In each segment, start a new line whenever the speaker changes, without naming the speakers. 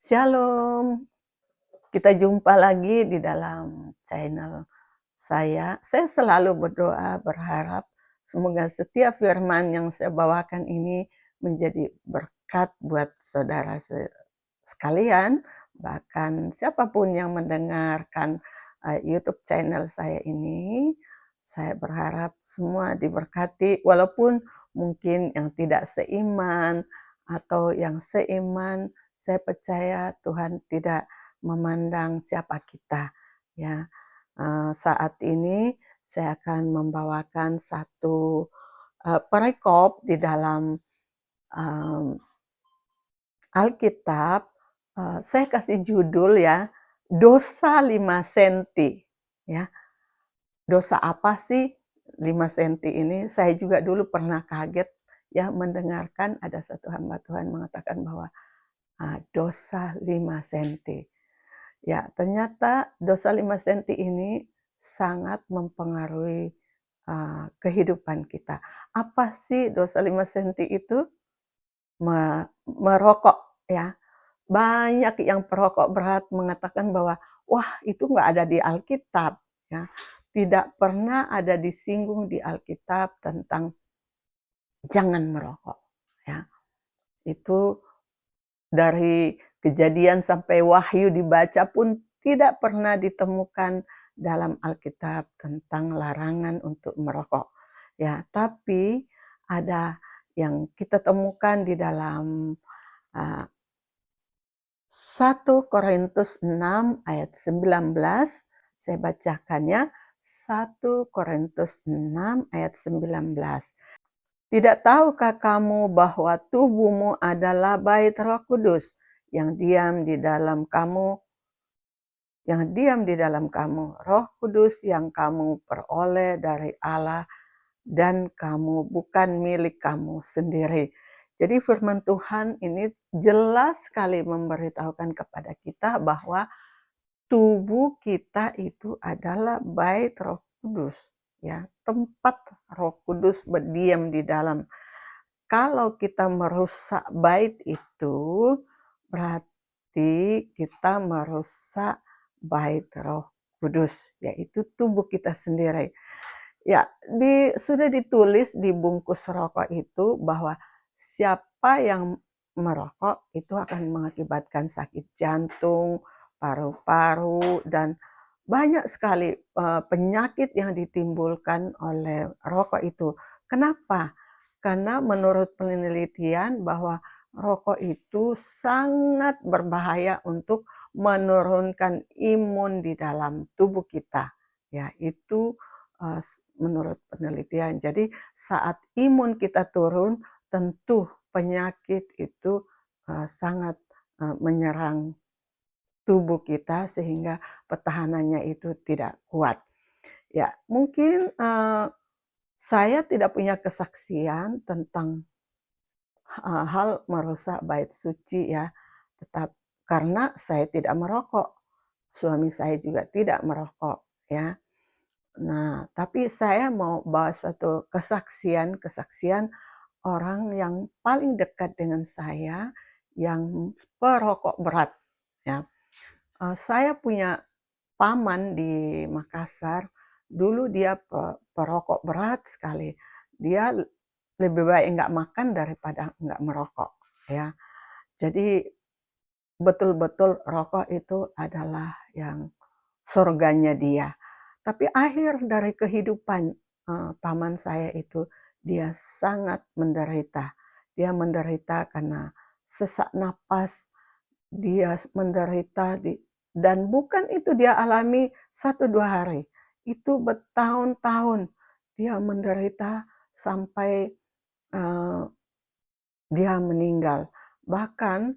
Shalom, kita jumpa lagi di dalam channel saya. Saya selalu berdoa, berharap semoga setiap firman yang saya bawakan ini menjadi berkat buat saudara sekalian, bahkan siapapun yang mendengarkan YouTube channel saya ini. Saya berharap semua diberkati, walaupun mungkin yang tidak seiman atau yang seiman. Saya percaya Tuhan tidak memandang siapa kita, ya. Saat ini saya akan membawakan satu perikop di dalam Alkitab. Saya kasih judul ya, dosa 5 senti, ya. Dosa apa sih 5 senti ini? Saya juga dulu pernah kaget ya mendengarkan ada satu hamba Tuhan mengatakan bahwa dosa 5 senti. Ya, ternyata dosa 5 senti ini sangat mempengaruhi kehidupan kita. Apa sih dosa 5 senti itu? Merokok ya. Banyak yang perokok berat mengatakan bahwa, wah itu nggak ada di Alkitab ya. Tidak pernah ada disinggung di Alkitab tentang jangan merokok ya. Itu dari Kejadian sampai Wahyu dibaca pun tidak pernah ditemukan dalam Alkitab tentang larangan untuk merokok. Ya, tapi ada yang kita temukan di dalam 1 Korintus 6 ayat 19. Saya bacakannya. 1 Korintus 6 ayat 19. Tidak tahukah kamu bahwa tubuhmu adalah bait Roh Kudus yang diam di dalam kamu, Roh Kudus yang kamu peroleh dari Allah, dan kamu bukan milik kamu sendiri. Jadi firman Tuhan ini jelas sekali memberitahukan kepada kita bahwa tubuh kita itu adalah bait Roh Kudus, ya, tempat Roh Kudus berdiam di dalam. Kalau kita merusak bait itu, berarti kita merusak bait Roh Kudus, yaitu tubuh kita sendiri. Ya, sudah ditulis di bungkus rokok itu bahwa siapa yang merokok itu akan mengakibatkan sakit jantung, paru-paru, dan banyak sekali penyakit yang ditimbulkan oleh rokok itu. Kenapa? Karena menurut penelitian bahwa rokok itu sangat berbahaya untuk menurunkan imun di dalam tubuh kita. Ya, itu menurut penelitian. Jadi saat imun kita turun, tentu penyakit itu sangat menyerang tubuh kita sehingga pertahanannya itu tidak kuat. Ya, mungkin saya tidak punya kesaksian tentang hal merusak bait suci ya, tetap karena saya tidak merokok, suami saya juga tidak merokok ya. Nah, tapi saya mau bawa satu kesaksian orang yang paling dekat dengan saya yang perokok berat ya. Saya punya paman di Makassar, dulu dia perokok berat sekali. Dia lebih baik nggak makan daripada nggak merokok ya. Jadi betul-betul rokok itu adalah yang surganya dia. Tapi akhir dari kehidupan paman saya itu dia sangat menderita. Dia menderita karena sesak napas, dia menderita dan bukan itu dia alami 1-2 hari. Itu bertahun-tahun dia menderita sampai uh, dia meninggal. Bahkan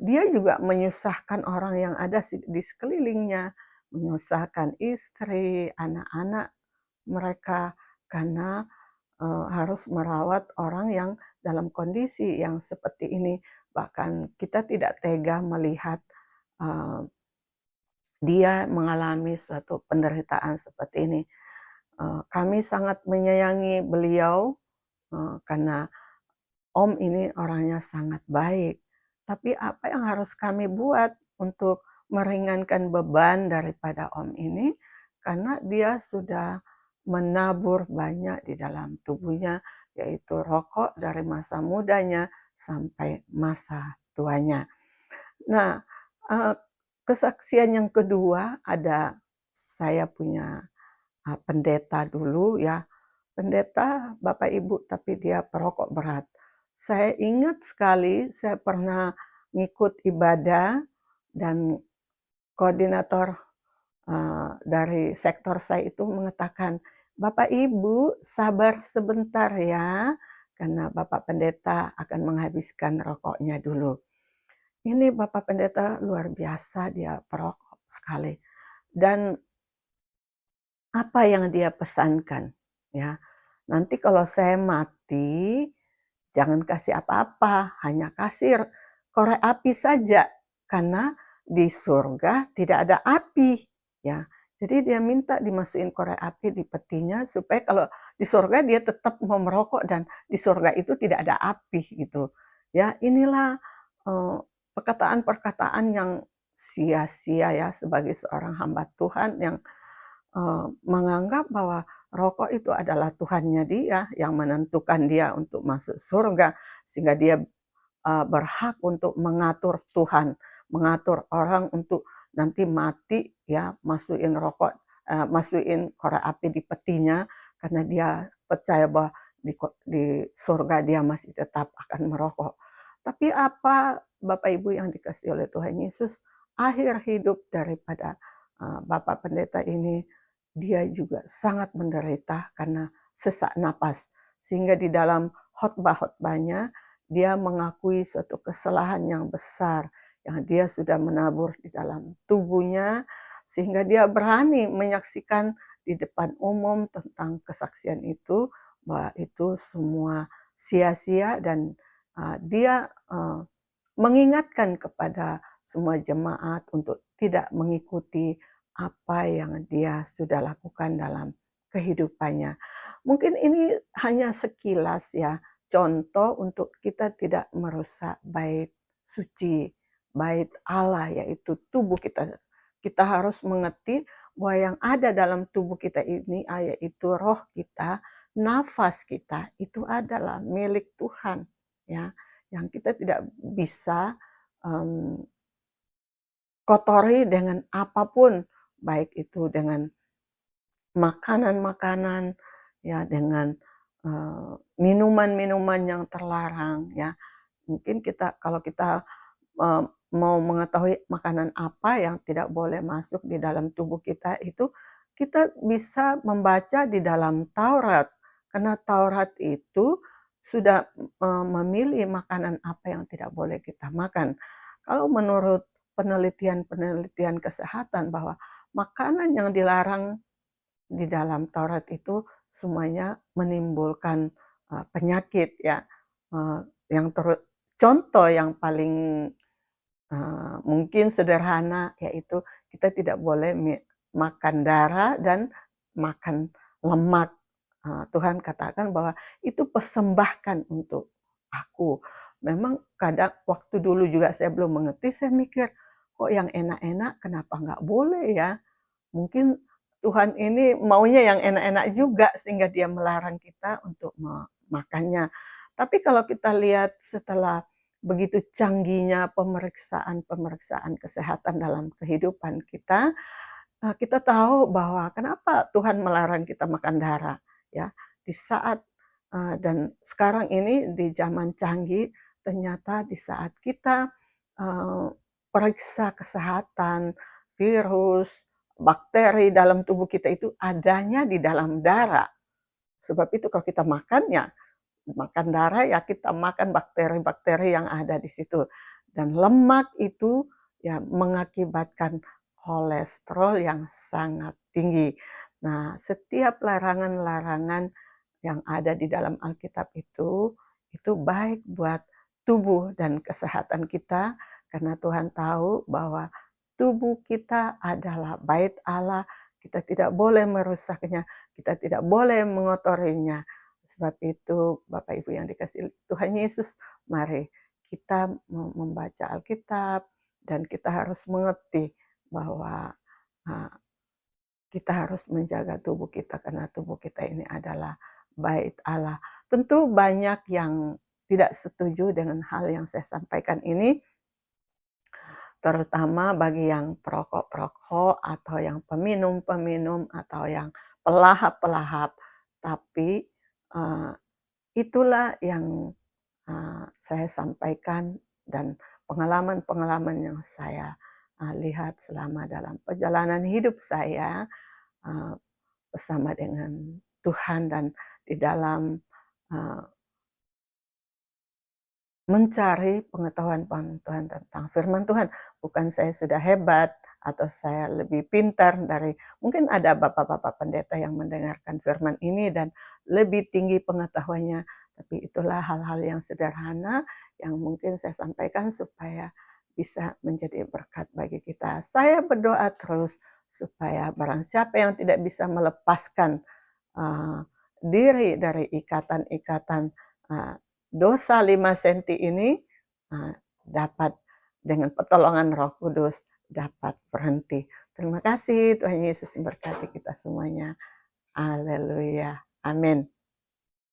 dia juga menyusahkan orang yang ada di sekelilingnya, menyusahkan istri, anak-anak mereka karena harus merawat orang yang dalam kondisi yang seperti ini. Bahkan kita tidak tega melihat dia mengalami suatu penderitaan seperti ini. Kami sangat menyayangi beliau karena Om ini orangnya sangat baik. Tapi apa yang harus kami buat untuk meringankan beban daripada Om ini, karena dia sudah menabur banyak di dalam tubuhnya, yaitu rokok dari masa mudanya sampai masa tuanya. Nah, eee, kesaksian yang kedua ada saya punya, pendeta dulu ya, pendeta Bapak Ibu, tapi dia perokok berat. Saya ingat sekali saya pernah ngikut ibadah dan koordinator, dari sektor saya itu mengatakan, "Bapak Ibu sabar sebentar ya, karena Bapak pendeta akan menghabiskan rokoknya dulu." Ini Bapak pendeta luar biasa, dia perokok sekali. Dan apa yang dia pesankan, ya, nanti kalau saya mati, jangan kasih apa-apa, hanya kasih korek api saja, karena di surga tidak ada api, ya. Jadi dia minta dimasukin korek api di petinya supaya kalau di surga dia tetap mau merokok dan di surga itu tidak ada api gitu. Ya, inilah, perkataan-perkataan yang sia-sia ya sebagai seorang hamba Tuhan yang menganggap bahwa rokok itu adalah Tuhannya dia, yang menentukan dia untuk masuk surga, sehingga dia berhak untuk mengatur Tuhan, mengatur orang untuk nanti mati ya, masukin korek api di petinya, karena dia percaya bahwa di surga dia masih tetap akan merokok. Tapi apa Bapak Ibu yang dikasihi oleh Tuhan Yesus, akhir hidup daripada, Bapak pendeta ini, dia juga sangat menderita karena sesak napas. Sehingga di dalam khotbah-khotbahnya, dia mengakui suatu kesalahan yang besar yang dia sudah menabur di dalam tubuhnya, sehingga dia berani menyaksikan di depan umum tentang kesaksian itu, bahwa itu semua sia-sia dan dia mengingatkan kepada semua jemaat untuk tidak mengikuti apa yang dia sudah lakukan dalam kehidupannya. Mungkin ini hanya sekilas ya, contoh untuk kita tidak merusak bait suci, bait Allah, yaitu tubuh kita. Kita harus mengerti bahwa yang ada dalam tubuh kita ini, yaitu roh kita, nafas kita, itu adalah milik Tuhan, ya. Yang kita tidak bisa um, kotori dengan apapun, baik itu dengan makanan-makanan, ya dengan minuman-minuman yang terlarang, ya. Mungkin kalau kita mau mengetahui makanan apa yang tidak boleh masuk di dalam tubuh kita itu, kita bisa membaca di dalam Taurat. Karena Taurat itu sudah memilih makanan apa yang tidak boleh kita makan. Kalau menurut penelitian-penelitian kesehatan bahwa makanan yang dilarang di dalam Taurat itu semuanya menimbulkan penyakit ya. Yang contoh yang paling mungkin sederhana yaitu kita tidak boleh makan darah dan makan lemak. Tuhan katakan bahwa itu persembahkan untuk aku. Memang kadang waktu dulu juga saya belum mengerti, saya mikir kok yang enak-enak kenapa nggak boleh ya? Mungkin Tuhan ini maunya yang enak-enak juga sehingga dia melarang kita untuk memakannya. Tapi kalau kita lihat setelah begitu canggihnya pemeriksaan-pemeriksaan kesehatan dalam kehidupan kita tahu bahwa kenapa Tuhan melarang kita makan darah, ya. Di saat dan sekarang ini di zaman canggih, ternyata di saat kita periksa kesehatan, virus, bakteri dalam tubuh kita itu adanya di dalam darah. Sebab itu kalau kita makan darah ya kita makan bakteri-bakteri yang ada di situ. Dan lemak itu ya mengakibatkan kolesterol yang sangat tinggi. Nah, setiap larangan-larangan yang ada di dalam Alkitab itu baik buat tubuh dan kesehatan kita, karena Tuhan tahu bahwa tubuh kita adalah bait Allah, kita tidak boleh merusaknya, kita tidak boleh mengotorinya. Sebab itu, Bapak Ibu yang dikasihi Tuhan Yesus, mari kita membaca Alkitab dan kita harus mengerti bahwa kita harus menjaga tubuh kita karena tubuh kita ini adalah bait Allah. Tentu banyak yang tidak setuju dengan hal yang saya sampaikan ini, terutama bagi yang perokok-perokok atau yang peminum-peminum atau yang pelahap-pelahap. Tapi itulah yang saya sampaikan dan pengalaman-pengalaman yang saya lihat selama dalam perjalanan hidup saya bersama dengan Tuhan dan di dalam mencari pengetahuan-pengetahuan tentang firman Tuhan. Bukan saya sudah hebat atau saya lebih pintar dari, mungkin ada bapak-bapak pendeta yang mendengarkan firman ini dan lebih tinggi pengetahuannya, tapi itulah hal-hal yang sederhana yang mungkin saya sampaikan supaya bisa menjadi berkat bagi kita. Saya berdoa terus supaya barang siapa yang tidak bisa melepaskan diri dari ikatan-ikatan dosa 5 senti ini dapat dengan pertolongan Roh Kudus dapat berhenti. Terima kasih, Tuhan Yesus memberkati kita semuanya. Haleluya. Amin.